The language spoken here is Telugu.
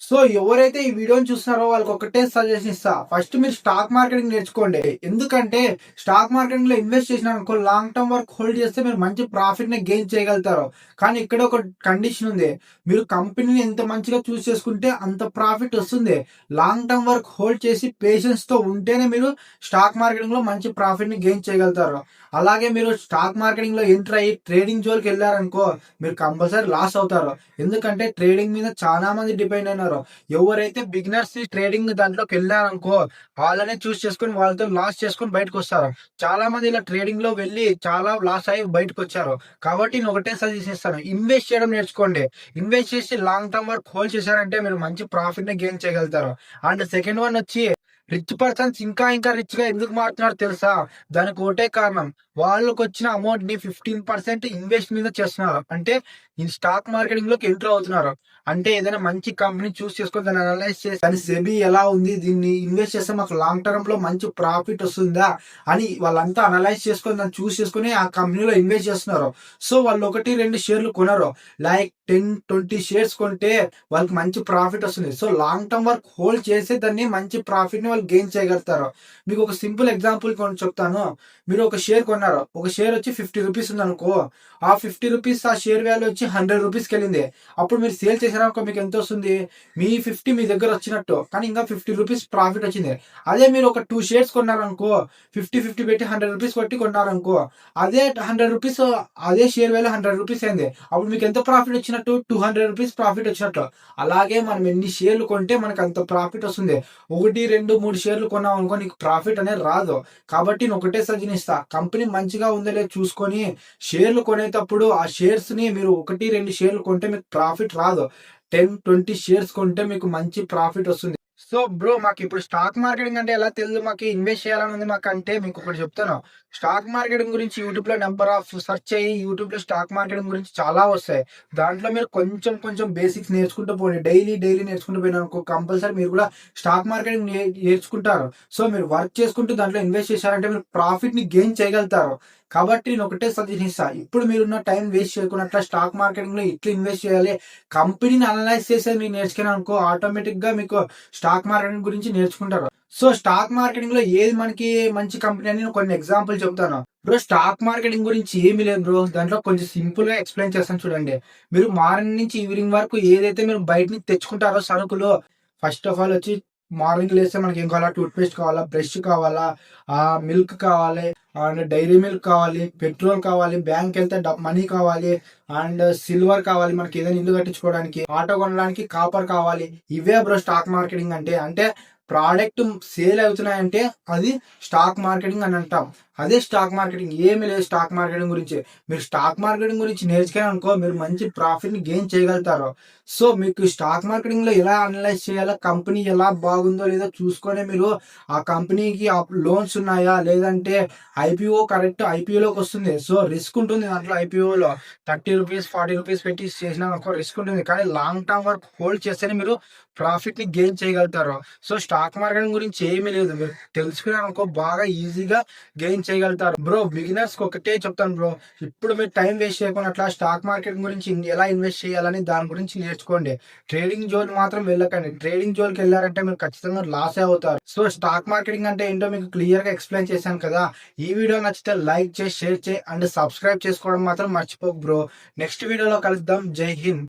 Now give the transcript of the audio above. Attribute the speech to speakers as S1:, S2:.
S1: సో ఎవరైతే ఈ వీడియోని చూస్తున్నారో వాళ్ళకి ఒకటే సజెషన్ ఇస్తా. ఫస్ట్ మీరు స్టాక్ మార్కెటింగ్ నేర్చుకోండి. ఎందుకంటే స్టాక్ మార్కెటింగ్ లో ఇన్వెస్ట్ చేసినారనుకో లాంగ్ టర్మ్ వరకు హోల్డ్ చేస్తే మీరు మంచి ప్రాఫిట్ ని గెయిన్ చేయగలుగుతారు. కానీ ఇక్కడ ఒక కండిషన్ ఉంది. మీరు కంపెనీని ఎంత మంచిగా చూస్ చేసుకుంటే అంత ప్రాఫిట్ వస్తుంది. లాంగ్ టర్మ్ వరకు హోల్డ్ చేసి పేషెన్స్ తో ఉంటేనే మీరు స్టాక్ మార్కెటింగ్ లో మంచి ప్రాఫిట్ ని గెయిన్ చేయగలుగుతారు. అలాగే మీరు స్టాక్ మార్కెటింగ్ లో ఎంటర్ అయ్యి ట్రేడింగ్ జోలికి వెళ్ళారనుకో మీరు కంపల్సరీ లాస్ అవుతారు. ఎందుకంటే ట్రేడింగ్ మీద చాలా మంది డిపెండ్ అయినారు. ఎవరైతే బిగినర్స్ ట్రేడింగ్ దాంట్లోకి వెళ్ళారనుకో వాళ్ళనే చూస్ చేసుకొని వాళ్ళతో లాస్ చేసుకొని బయటకు వస్తారు. చాలా మంది ఇలా ట్రేడింగ్ లో వెళ్ళి చాలా లాస్ అయ్యి బయటకు వచ్చారు. కాబట్టి నేను ఒకటే సజెషన్ ఇస్తాను, ఇన్వెస్ట్ చేయడం నేర్చుకోండి. ఇన్వెస్ట్ చేసి లాంగ్ టర్మ్ వరకు హోల్డ్ చేశారంటే మీరు మంచి ప్రాఫిట్ ని గెయిన్ చేయగలుగుతారు. అండ్ సెకండ్ వన్ వచ్చి రిచ్ పర్సన్స్ ఇంకా ఇంకా రిచ్ గా ఎందుకు మారుతున్నారు తెలుసా? దానికి ఒకటే కారణం, వాళ్ళకి వచ్చిన అమౌంట్ ని 15% ఇన్వెస్ట్ మీద చేస్తున్నారు. అంటే ఈ స్టాక్ మార్కెటింగ్ లోకి ఎంటర్ అవుతున్నారు. అంటే ఏదైనా మంచి కంపెనీ చూస్ చేసుకొని దాన్ని అనలైజ్ చేసి దాని సెబీ ఎలా ఉంది, దీన్ని ఇన్వెస్ట్ చేస్తే మాకు లాంగ్ టర్మ్ లో మంచి ప్రాఫిట్ వస్తుందా అని వాళ్ళంతా అనలైజ్ చేసుకొని దాన్ని చూస్ చేసుకొని ఆ కంపెనీలో ఇన్వెస్ట్ చేస్తున్నారు. సో వాళ్ళు 1-2 షేర్లు కొనరు, లైక్ 10-20 షేర్స్ కొంటే వాళ్ళకి మంచి ప్రాఫిట్ వస్తుంది. సో లాంగ్ టర్మ్ వరకు హోల్డ్ చేసి దాన్ని మంచి ప్రాఫిట్ ని వాళ్ళు గెయిన్ చేయగలుగుతారు. మీకు ఒక సింపుల్ ఎగ్జాంపుల్ కొన్ని చెప్తాను. మీరు ఒక షేర్ కొన్నారు, ఒక షేర్ వచ్చి 50 రూపీస్ ఉంది అనుకో, ఆ 50 రూపీస్ ఆ షేర్ వాల్యూ వచ్చి 100 రూపీస్కి వెళ్ళింది. అప్పుడు మీరు సేల్ చేసారనుకో మీకు ఎంత వస్తుంది? మీ 50 మీ దగ్గర వచ్చినట్టు, కానీ ఇంకా 50 రూపీస్ ప్రాఫిట్ వచ్చింది. అదే మీరు ఒక 2 షేర్స్ కొన్నారనుకో, 50-50 పెట్టి 100 రూపీస్ కొట్టి కొన్నారనుకో, అదే 100 రూపీస్, అదే షేర్ వాల్యూ 100 రూపీస్ అయింది. అప్పుడు మీకు ఎంత ప్రాఫిట్ వచ్చినట్టు? 200 రూపీస్ ప్రాఫిట్ వచ్చినట్లు. అలాగే మనం ఎన్ని షేర్లు కొంటే మనకు అంత ప్రాఫిట్ వస్తుంది. 1, 2, 3 షేర్లు కొన్నాం అనుకో నీకు ప్రాఫిట్ అనేది రాదు. కాబట్టి నేను ఒకటే సజెషన్ ఇస్తా, కంపెనీ మంచిగా ఉందో లేదో చూసుకొని షేర్లు కొనేటప్పుడు ఆ షేర్స్ ని మీరు 1-2 షేర్లు కొంటే మీకు ప్రాఫిట్ రాదు. 10-20 షేర్స్ కొంటే మీకు మంచి ప్రాఫిట్ వస్తుంది. సో బ్రో మాకు ఇప్పుడు స్టాక్ మార్కెటింగ్ అంటే ఎలా తెలుసు, మాకు ఇన్వెస్ట్ చేయాలని ఉంది మాకు అంటే మీకు ఒకటి చెప్తాను. స్టాక్ మార్కెటింగ్ గురించి యూట్యూబ్ లో నెంబర్ ఆఫ్ సెర్చ్ అయ్యి యూట్యూబ్ లో స్టాక్ మార్కెటింగ్ గురించి చాలా వస్తాయి. దాంట్లో మీరు కొంచెం కొంచెం బేసిక్స్ నేర్చుకుంటూ పోండి. డైలీ డైలీ నేర్చుకుంటూ పోయినా అనుకో కంపల్సరీ మీరు కూడా స్టాక్ మార్కెటింగ్ నేర్చుకుంటారు. సో మీరు వర్క్ చేసుకుంటూ దాంట్లో ఇన్వెస్ట్ చేశారంటే మీరు ప్రాఫిట్ ని గెయిన్ చేయగలుగుతారు. కాబట్టి నేను ఒకటే సజెషన్ ఇస్తా, ఇప్పుడు మీరున్న టైం వేస్ట్ చేయకుండా స్టాక్ మార్కెటింగ్ లో ఇట్లా ఇన్వెస్ట్ చేయాలి, కంపెనీని అనలైజ్ చేసేది మీరు నేర్చుకున్నాను అనుకో ఆటోమేటిక్ గా మీకు స్టాక్ మార్కెటింగ్ గురించి నేర్చుకుంటారు. సో స్టాక్ మార్కెటింగ్ లో ఏది మనకి మంచి కంపెనీ అని నేను కొన్ని ఎగ్జాంపుల్ చెప్తాను. బ్రో స్టాక్ మార్కెటింగ్ గురించి ఏమి లేదు బ్రో, దాంట్లో కొంచెం సింపుల్ గా ఎక్స్ప్లెయిన్ చేస్తాను చూడండి. మీరు మార్నింగ్ నుంచి ఈవినింగ్ వరకు ఏదైతే మీరు బయట నుంచి తెచ్చుకుంటారో సరుకులు, ఫస్ట్ ఆఫ్ ఆల్ వచ్చి మార్నింగ్ లేస్తే మనకి ఏం కావాలా? టూత్ పేస్ట్ కావాలా, బ్రష్ కావాలా, మిల్క్ కావాలి, అండ్ డైరీ మిల్క్ కావాలి, పెట్రోల్ కావాలి, బ్యాంక్ వెళ్తే మనీ కావాలి, అండ్ సిల్వర్ కావాలి, మనకి ఏదైనా ఇల్లు కట్టించుకోవడానికి, ఆటో కొనడానికి కాపర్ కావాలి. ఇవే బ్రో స్టాక్ మార్కెటింగ్ అంటే. అంటే ప్రోడక్ట్ సేల్ అవుతున్నాయంటే అది స్టాక్ మార్కెటింగ్ అని అంటాం. అదే స్టాక్ మార్కెటింగ్. ఏమి లేదు స్టాక్ మార్కెటింగ్ గురించి. మీరు స్టాక్ మార్కెటింగ్ గురించి నేర్చుకున్నారు అనుకో మీరు మంచి ప్రాఫిట్ ని గెయిన్ చేయగలుగుతారు. సో మీకు స్టాక్ మార్కెటింగ్ లో ఎలా అనలైజ్ చేయాలో, కంపెనీ ఎలా బాగుందో లేదో చూసుకొని మీరు ఆ కంపెనీకి లోన్స్ ఉన్నాయా లేదంటే ఐపీఓ కరెక్ట్ ఐపీఓలోకి వస్తుంది. సో రిస్క్ ఉంటుంది దాంట్లో. ఐపీఓలో 30 రూపీస్ 40 రూపీస్ పెట్టి చేసినా ఒక రిస్క్ ఉంటుంది. కానీ లాంగ్ టర్మ్ వరకు హోల్డ్ చేస్తేనే మీరు ప్రాఫిట్ ని గెయిన్ చేయగలుగుతారు. సో స్టాక్ మార్కెటింగ్ గురించి ఏమీ లేదు, మీరు తెలుసుకున్నారు అనుకో బాగా ఈజీగా గెయిన్ చేయగలుగుతారు. బ్రో బిగినర్స్ కి ఒకటే చెప్తాను బ్రో, ఇప్పుడు మీరు టైం వేస్ట్ చేయకుండా అట్లా స్టాక్ మార్కెట్ గురించి ఎలా ఇన్వెస్ట్ చేయాలని దాని గురించి నేర్చుకోండి. ట్రేడింగ్ జోన్ మాత్రం వెళ్ళకండి. ట్రేడింగ్ జోన్కి వెళ్ళారంటే మీరు ఖచ్చితంగా లాస్ అవుతారు. సో స్టాక్ మార్కెటింగ్ అంటే ఏంటో మీకు క్లియర్ గా ఎక్స్ప్లెయిన్ చేశాను కదా. ఈ వీడియో నచ్చితే లైక్ చేయి, షేర్ చేయి అండ్ సబ్స్క్రైబ్ చేసుకోవడం మాత్రం మర్చిపోకు బ్రో. నెక్స్ట్ వీడియోలో కలుద్దాం. జై హింద్.